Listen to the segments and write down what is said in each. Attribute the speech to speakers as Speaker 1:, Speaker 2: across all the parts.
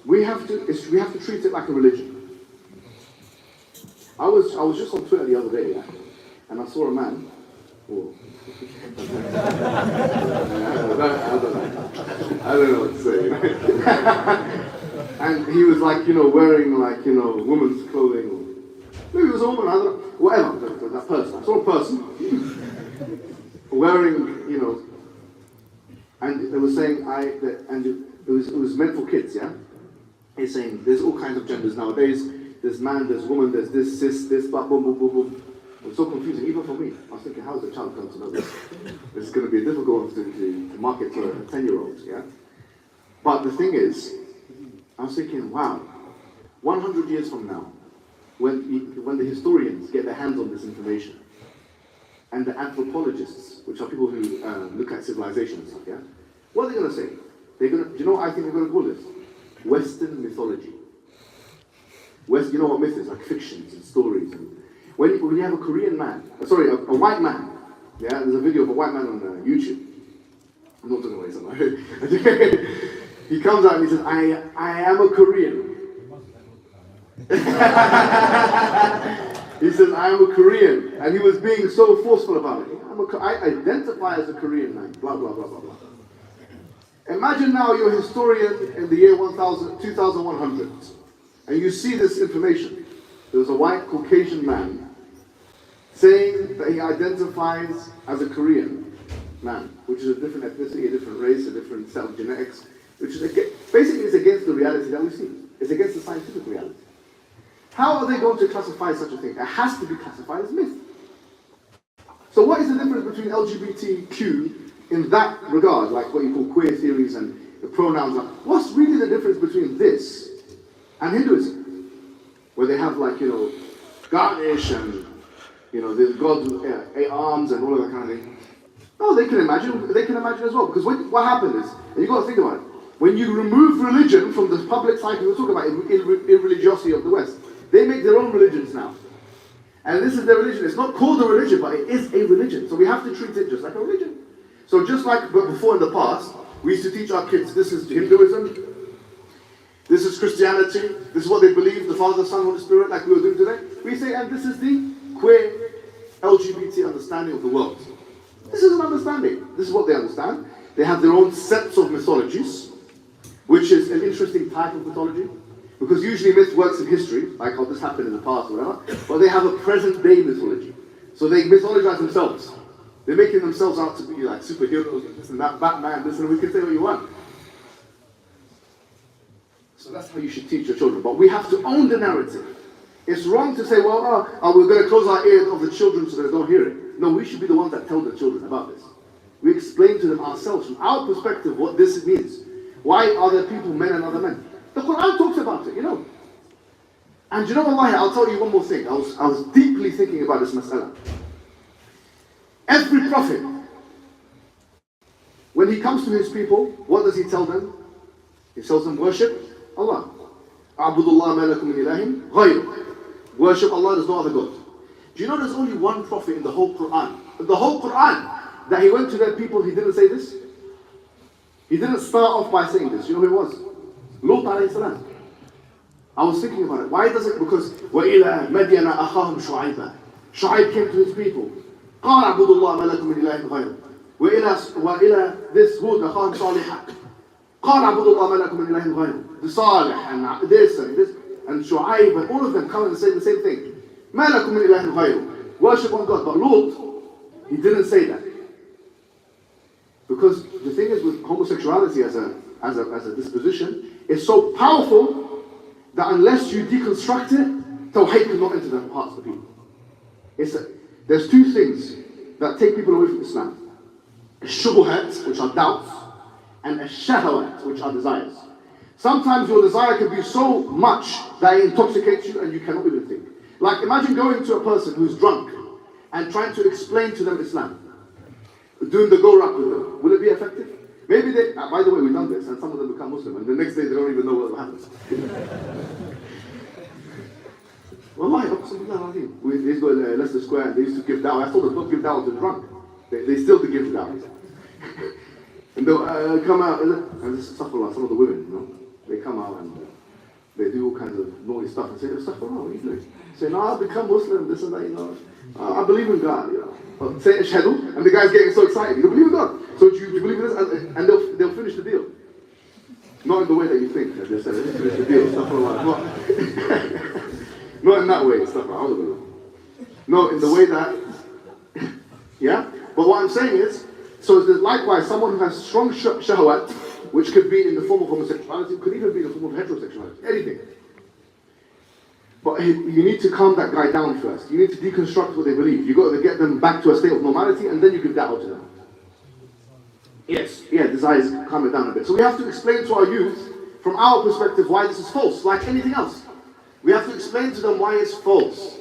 Speaker 1: we have to treat it like a religion. I was just on Twitter the other day, yeah, and I saw a man. Oh, I don't know what to say. And he was like, wearing like, women's clothing, or maybe it was a woman, I don't know, whatever, that person. I saw a person wearing, and it was saying, it was meant for kids, yeah? It's saying there's all kinds of genders nowadays. There's man, there's woman, there's this, cis, this, boom, boom, boom, boom. It was so confusing, even for me. I was thinking, how is a child going to know this? This is going to be a difficult one to market to a 10-year-old, yeah? But the thing is, I was thinking, wow, 100 years from now, when the historians get their hands on this information, and the anthropologists, which are people who look at civilization and stuff, yeah? What are they going to say? Do you know what I think they're going to call this? Western mythology. You know what myth is? Like fictions and stories. And when you have a Korean man, a white man, yeah, there's a video of a white man on YouTube. I'm not talking about something. He comes out and he says, I am a Korean. He says, I am a Korean. And he was being so forceful about it. I identify as a Korean man, blah, blah, blah, blah, blah. Imagine now you're a historian in the year 2100, and you see this information. There's a white Caucasian man saying that he identifies as a Korean man, which is a different ethnicity, a different race, a different set of genetics, which is basically it's against the reality that we see. It's against the scientific reality. How are they going to classify such a thing? It has to be classified as myth. So what is the difference between LGBTQ in that regard, like what you call queer theories and the pronouns? What's really the difference between this and Hinduism, where they have like, Ganesh and, the god with 8 arms and all of that kind of thing? No, they can imagine as well, because what happened is, and you've got to think about it, when you remove religion from the public psyche, we're talking about irreligiosity of the West, they make their own religions now. And this is their religion. It's not called a religion, but it is a religion. So we have to treat it just like a religion. So just like before in the past, we used to teach our kids, this is Hinduism, this is Christianity, this is what they believe, the Father, Son, Holy Spirit, like we were doing today. We say, and this is the queer LGBT understanding of the world. This is an understanding. This is what they understand. They have their own sets of mythologies, which is an interesting type of mythology, because usually myth works in history, like how this happened in the past or whatever, but they have a present day mythology. So they mythologize themselves. They're making themselves out to be like superheroes, this and that, Batman, this, and we can say what you want. So that's how you should teach your children. But we have to own the narrative. It's wrong to say, well, we're going to close our ears of the children so they don't hear it. No, we should be the ones that tell the children about this. We explain to them ourselves, from our perspective, what this means. Why are there people, men and other men? The Quran talks about it, And wallahi, I'll tell you one more thing. I was deeply thinking about this mas'ala. Every prophet, when he comes to his people, what does he tell them? He tells them, worship Allah. A'budullah ma lakum min ilahin ghayruh. Worship Allah, there's no other God. Do you know there's only one prophet in the whole Quran? In the whole Quran, that he went to their people, he didn't say this? He didn't start off by saying this. You know who it was? Luton alayhi salam. I was thinking about it. Why does it? Because وَإِلَى مَدْيَنَ أَخَاهُمْ شُعَيْبًا. Shu'aib came to his people. قَالَ اعْبُدُوا اللَّهَ مَا لَكُم مِّنْ إِلَٰهٍ غَيْرُهُ. وإلى this Hud أخاهم صالحا. قَالَ اعْبُدُوا اللَّهَ مَا لَكُم مِّنْ إِلَٰهٍ غَيْرُهُ. The Salih and this and Shu'aib and all of them come and say the same thing. مَا لَكُم مِّنْ إِلَٰهٍ غَيْرُهُ. Worship one God. But Lut, he didn't say that. Because the thing is with homosexuality as a disposition, it's so powerful that unless you deconstruct it, Tawheed cannot enter the hearts of the people. There's two things that take people away from Islam. Shubuhat, which are doubts, and shahawat, which are desires. Sometimes your desire can be so much that it intoxicates you and you cannot even think. Like imagine going to a person who's drunk and trying to explain to them Islam. Doing the go-rap with them. Will it be effective? Maybe they, by the way, we've done this, and some of them become Muslim, and the next day they don't even know what happens. Wallahi, they used to go to Leicester Square, and they used to give dawah. I told them, don't give dawah to the drunk. They still do give dawah. And they'll come out, and this is some of the women, they come out and they do all kinds of naughty stuff and say, stuff around, what are you doing? Say, no, I'll become Muslim, this and that, you know. I believe in God, you know. But say ashhadu, and the guy's getting so excited. You believe in God. So do you believe in this? And they'll finish the deal. Not in the way that you think. As they said, finish the deal, stuff like that. Not in that way, stuff like that. No, in the way that, yeah? But what I'm saying is, so likewise, someone who has strong shahwat, which could be in the form of homosexuality, could even be in the form of heterosexuality, anything. But you need to calm that guy down first. You need to deconstruct what they believe. You've got to get them back to a state of normality, and then you can da'wah to them. Yes, yeah, desires calm it down a bit. So we have to explain to our youth, from our perspective, why this is false, like anything else. We have to explain to them why it's false.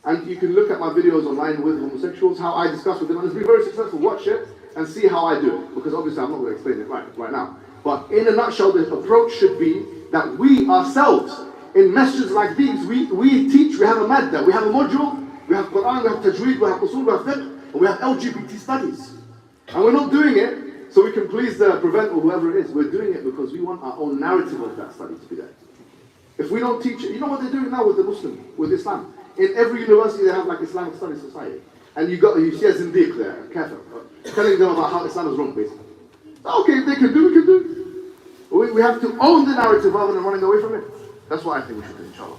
Speaker 1: And you can look at my videos online with homosexuals, how I discuss with them, and it's been very successful. Watch it and see how I do it, because obviously I'm not going to explain it right now. But in a nutshell, the approach should be that we ourselves, in messages like these, we teach, we have a madda, we have a module, we have Quran, we have tajweed, we have usul, we have fiqh, and we have LGBT studies. And we're not doing it so we can please the prevent or whoever it is. We're doing it because we want our own narrative of that study to be there. If we don't teach it, you know what they're doing now with the Muslim, with Islam? In every university they have like Islamic Studies Society. And you see a zindiq there, kafir, telling them about how Islam is wrong, basically. Okay, if they can do, we can do. We have to own the narrative rather than running away from it. That's what I think we should do, inshallah.